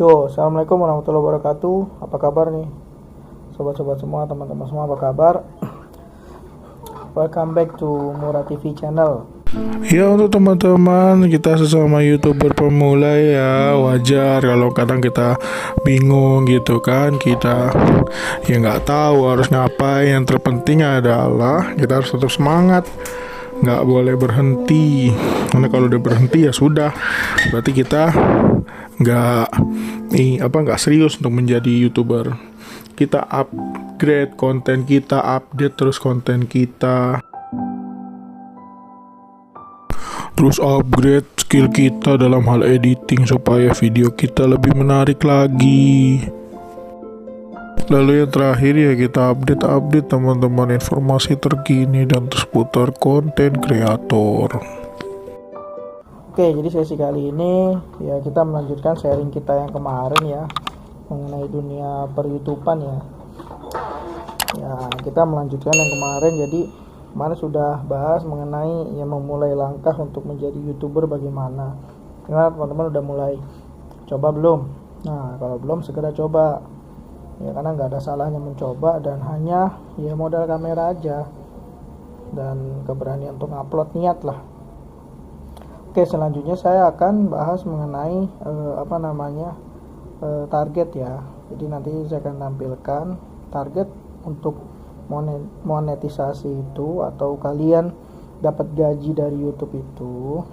Yo, assalamualaikum warahmatullahi wabarakatuh. Apa kabar nih, sobat-sobat semua, teman-teman semua, apa kabar? Welcome back to Mura TV channel. Ya, untuk teman-teman kita sesama YouTuber pemula ya wajar kalau kadang kita bingung gitu kan, kita ya nggak tahu harus ngapain. Yang terpenting adalah kita harus tetap semangat, nggak boleh berhenti, karena kalau udah berhenti ya sudah, berarti kita nggak serius untuk menjadi YouTuber. Kita upgrade konten kita, update terus konten kita, terus upgrade skill kita dalam hal editing supaya video kita lebih menarik lagi. Lalu yang terakhir ya kita update teman-teman informasi terkini dan seputar konten kreator. Oke, jadi sesi kali ini ya kita melanjutkan sharing kita yang kemarin ya, mengenai dunia per-YouTubean ya. Ya, kita melanjutkan yang kemarin. Jadi kemarin sudah bahas mengenai yang memulai langkah untuk menjadi YouTuber bagaimana. Karena teman-teman udah mulai coba belum? Nah, kalau belum segera coba. Ya, karena nggak ada salahnya mencoba, dan hanya ya modal kamera aja dan keberanian untuk upload, niat lah. Oke, selanjutnya saya akan bahas mengenai target ya. Jadi nanti saya akan tampilkan target untuk monetisasi itu, atau kalian dapat gaji dari YouTube itu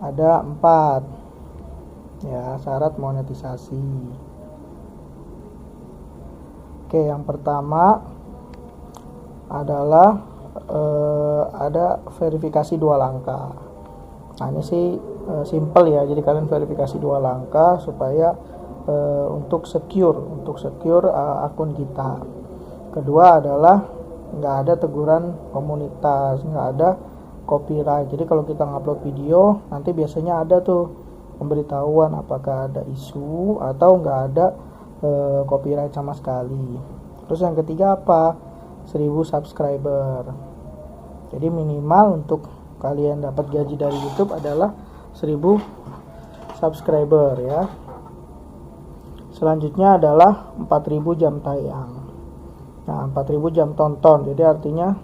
ada 4 ya syarat monetisasi. Oke, yang pertama adalah ada verifikasi 2 langkah. Nah, ini sih simple ya. Jadi kalian verifikasi 2 langkah supaya untuk secure akun kita. Kedua adalah nggak ada teguran komunitas, nggak ada copyright. Jadi kalau kita ngupload video, nanti biasanya ada tuh pemberitahuan apakah ada isu atau nggak ada copyright sama sekali. Terus yang ketiga apa? 1000 subscriber. Jadi minimal untuk kalian dapat gaji dari YouTube adalah 1000 subscriber ya. Selanjutnya adalah 4000 jam tayang. Nah, 4000 jam tonton. Jadi artinya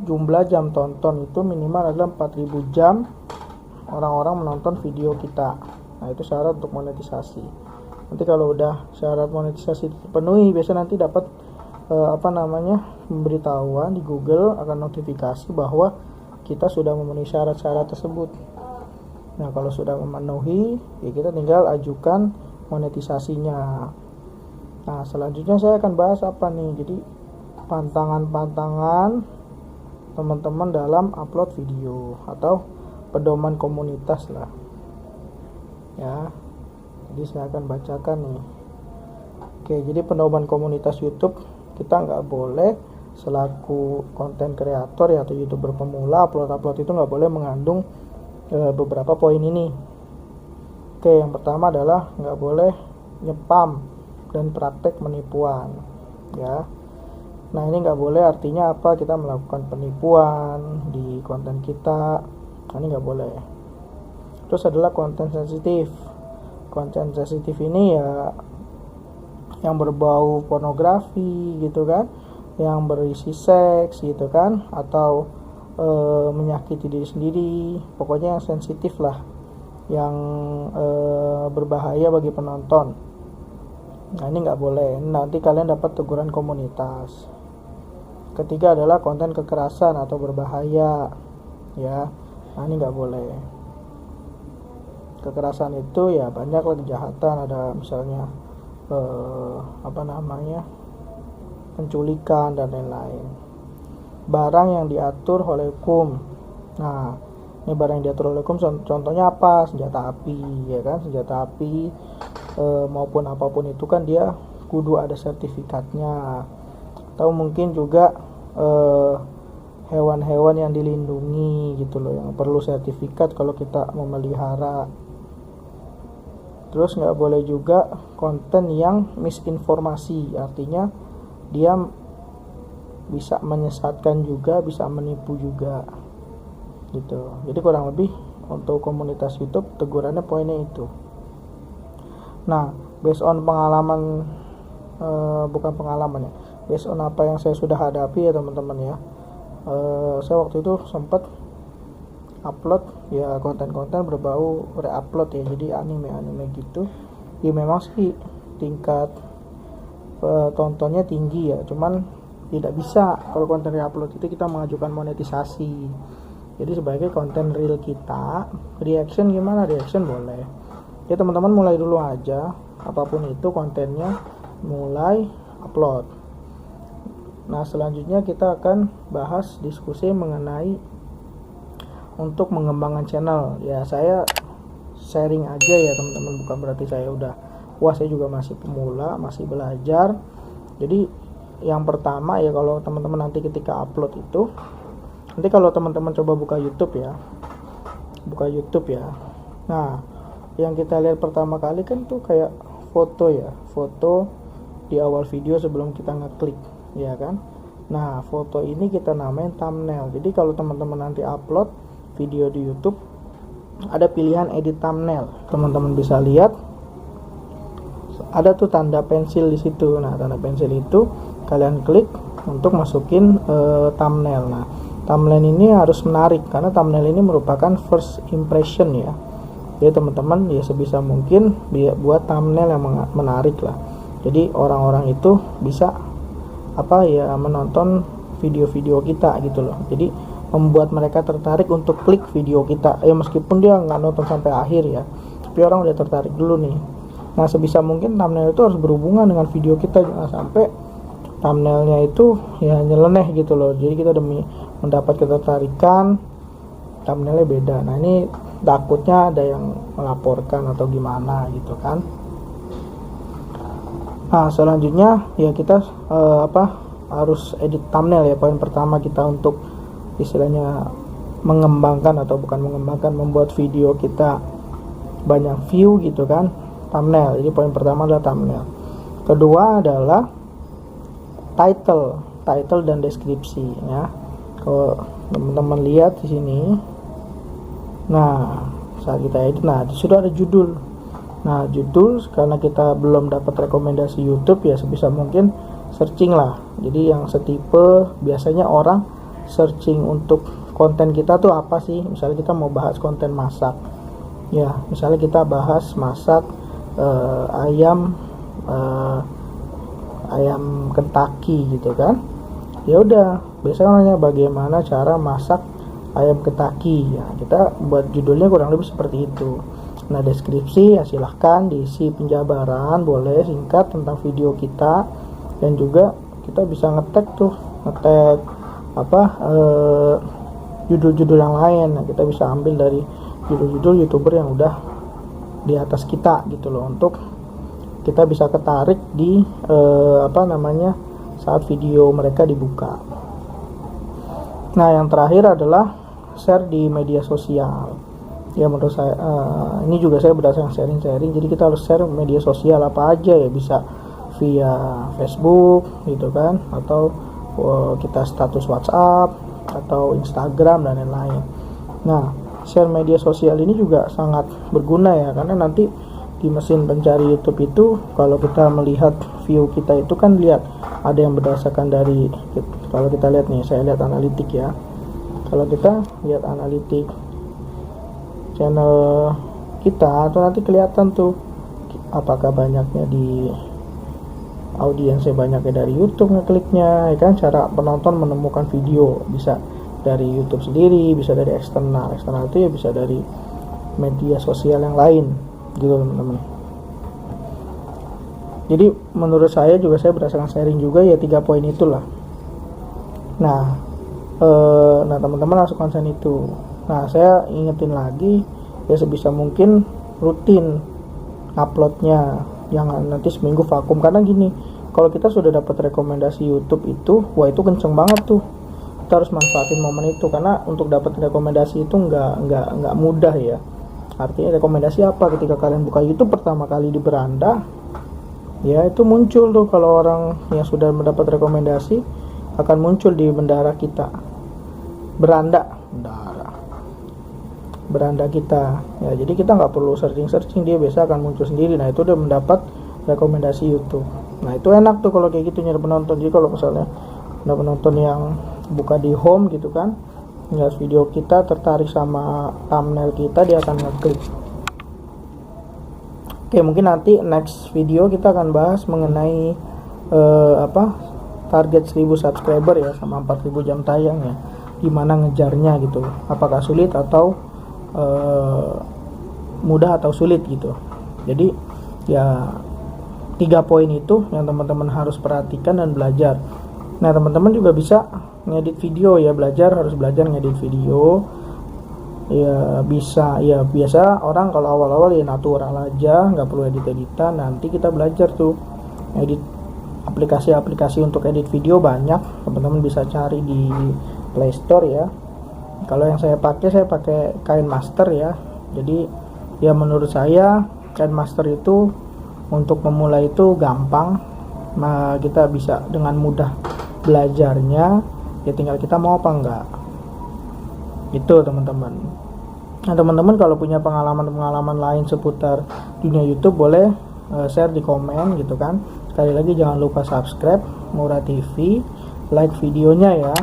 jumlah jam tonton itu minimal adalah 4000 jam orang-orang menonton video kita. Nah, itu syarat untuk monetisasi. Nanti kalau udah syarat monetisasi terpenuhi, biasanya nanti dapat pemberitahuan di Google, akan notifikasi bahwa kita sudah memenuhi syarat-syarat tersebut. Nah, kalau sudah memenuhi, ya kita tinggal ajukan monetisasinya. Nah, selanjutnya saya akan bahas apa nih? Jadi pantangan-pantangan teman-teman dalam upload video atau pedoman komunitas lah. Ya. Jadi saya akan bacakan nih. Oke, jadi pedoman komunitas YouTube, kita nggak boleh selaku konten kreator ya, atau YouTuber pemula, upload itu nggak boleh mengandung beberapa poin ini. Oke, yang pertama adalah nggak boleh nyepam dan praktek penipuan ya. Nah, ini nggak boleh, artinya apa? Kita melakukan penipuan di konten kita. Nah, ini nggak boleh. Terus adalah konten sensitif. Konten sensitif ini ya yang berbau pornografi gitu kan, yang berisi seks gitu kan, atau menyakiti diri sendiri, pokoknya yang sensitif lah, yang berbahaya bagi penonton. Nah, ini nggak boleh, nanti kalian dapat teguran komunitas. Ketiga adalah konten kekerasan atau berbahaya ya. Nah, ini nggak boleh. Kekerasan itu ya banyaklah kejahatan, ada misalnya penculikan dan lain-lain. Barang yang diatur oleh hukum. Nah, ini barang yang diatur oleh hukum, contohnya apa? Senjata api ya kan, senjata api maupun apapun itu kan dia kudu ada sertifikatnya. Atau mungkin juga hewan-hewan yang dilindungi gitu loh, yang perlu sertifikat kalau kita memelihara. Terus nggak boleh juga konten yang misinformasi, artinya dia bisa menyesatkan juga, bisa menipu juga gitu. Jadi kurang lebih untuk komunitas YouTube tegurannya poinnya itu. Nah, based on pengalaman, bukan pengalaman ya, based on apa yang saya sudah hadapi ya teman-teman ya, saya waktu itu sempat upload ya konten-konten berbau re-upload ya, jadi anime gitu ya. Memang sih tingkat tontonnya tinggi ya, cuman tidak bisa kalau konten re-upload itu kita mengajukan monetisasi. Jadi sebagai konten real kita, reaction gimana, reaction boleh ya teman-teman. Mulai dulu aja, apapun itu kontennya, mulai upload. Nah, selanjutnya kita akan bahas diskusi mengenai untuk mengembangkan channel ya. Saya sharing aja ya teman-teman, bukan berarti saya udah wah, saya juga masih pemula, masih belajar. Jadi yang pertama ya, kalau teman-teman nanti ketika upload itu, nanti kalau teman-teman coba buka YouTube ya, nah yang kita lihat pertama kali kan tuh kayak foto ya, foto di awal video sebelum kita ngeklik ya kan. Nah, foto ini kita namain thumbnail. Jadi kalau teman-teman nanti upload video di YouTube, ada pilihan edit thumbnail, teman-teman bisa lihat ada tuh tanda pensil di situ. Nah, tanda pensil itu kalian klik untuk masukin thumbnail. Nah, thumbnail ini harus menarik karena thumbnail ini merupakan first impression ya. Jadi teman-teman ya sebisa mungkin buat thumbnail yang menarik lah. Jadi orang-orang itu bisa menonton video-video kita gitu loh. Jadi membuat mereka tertarik untuk klik video kita ya, meskipun dia nggak nonton sampai akhir ya, tapi orang udah tertarik dulu nih. Nah, sebisa mungkin thumbnail itu harus berhubungan dengan video kita, jangan sampai thumbnailnya itu ya nyeleneh gitu loh. Jadi kita demi mendapat ketertarikan, thumbnailnya beda. Nah, ini takutnya ada yang melaporkan atau gimana gitu kan. Nah, selanjutnya ya kita harus edit thumbnail ya. Poin pertama kita untuk istilahnya mengembangkan atau bukan mengembangkan, membuat video kita banyak view gitu kan, thumbnail. Jadi poin pertama adalah thumbnail. Kedua adalah title dan deskripsi ya. Kalau teman-teman lihat di sini, nah saat kita edit, nah sudah ada judul. Nah, judul karena kita belum dapat rekomendasi YouTube ya, sebisa mungkin searching lah. Jadi yang setipe, biasanya orang searching untuk konten kita tuh apa sih. Misalnya kita mau bahas konten masak ya, misalnya kita bahas masak ayam Kentucky gitu kan. Ya udah, biasanya bagaimana cara masak ayam Kentucky ya, kita buat judulnya kurang lebih seperti itu. Nah, deskripsi ya silahkan diisi penjabaran, boleh singkat tentang video kita, dan juga kita bisa ngetek judul-judul yang lain. Nah, kita bisa ambil dari judul-judul YouTuber yang udah di atas kita gitu loh, untuk kita bisa ketarik di saat video mereka dibuka. Nah, yang terakhir adalah share di media sosial ya. Menurut saya ini juga saya berdasarkan sharing. Jadi kita harus share media sosial apa aja ya, bisa via Facebook gitu kan, atau kita status WhatsApp atau Instagram dan lain-lain. Nah, share media sosial ini juga sangat berguna ya, karena nanti di mesin pencari YouTube itu kalau kita melihat view kita itu kan lihat ada yang berdasarkan dari, kalau kita lihat nih, saya lihat analitik ya. Kalau kita lihat analitik channel kita tuh nanti kelihatan tuh apakah banyaknya di audiensnya, banyaknya dari YouTube ngekliknya ya kan. Cara penonton menemukan video bisa dari YouTube sendiri, bisa dari eksternal itu ya, bisa dari media sosial yang lain gitu teman-teman. Jadi menurut saya juga, saya berdasarkan sharing juga ya, 3 poin itulah. Nah teman-teman harus konsen itu. Nah, saya ingetin lagi ya, sebisa mungkin rutin uploadnya, jangan nanti seminggu vakum. Karena gini, kalau kita sudah dapat rekomendasi YouTube itu, wah itu kenceng banget tuh. Kita harus manfaatin momen itu, karena untuk dapat rekomendasi itu nggak mudah ya. Artinya rekomendasi apa? Ketika kalian buka YouTube pertama kali di beranda, ya itu muncul tuh, kalau orang yang sudah mendapat rekomendasi akan muncul di beranda. beranda kita ya. Jadi kita nggak perlu searching, dia biasa akan muncul sendiri. Nah itu udah mendapat rekomendasi YouTube. Nah itu enak tuh kalau kayak gitu nyari penonton. Jadi kalau misalnya ada penonton yang buka di home gitu kan, lihat video kita tertarik sama thumbnail kita, dia akan ngeklik. Oke, mungkin nanti next video kita akan bahas mengenai target 1000 subscriber ya, sama 4000 jam tayang ya, gimana ngejarnya gitu, apakah sulit atau mudah atau sulit gitu. Jadi ya 3 poin itu yang teman-teman harus perhatikan dan belajar. Nah teman-teman juga bisa ngedit video ya, harus belajar ngedit video ya. Bisa ya, biasa orang kalau awal-awal ya natural aja, nggak perlu edit-editan. Nanti kita belajar tuh edit, aplikasi-aplikasi untuk edit video banyak, teman-teman bisa cari di Play Store ya. Kalau yang saya pakai KineMaster ya. Jadi ya menurut saya KineMaster itu untuk memulai itu gampang. Nah, kita bisa dengan mudah belajarnya, ya tinggal kita mau apa enggak. Itu teman-teman. Nah teman-teman kalau punya pengalaman-pengalaman lain seputar dunia YouTube boleh share di komen gitu kan. Sekali lagi jangan lupa subscribe Mura TV, like videonya ya.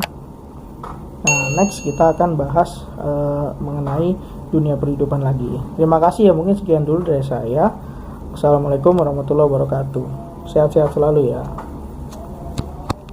Nah next kita akan bahas mengenai dunia perhidupan lagi. Terima kasih ya, mungkin sekian dulu dari saya. Assalamualaikum warahmatullahi wabarakatuh. Sehat-sehat selalu ya.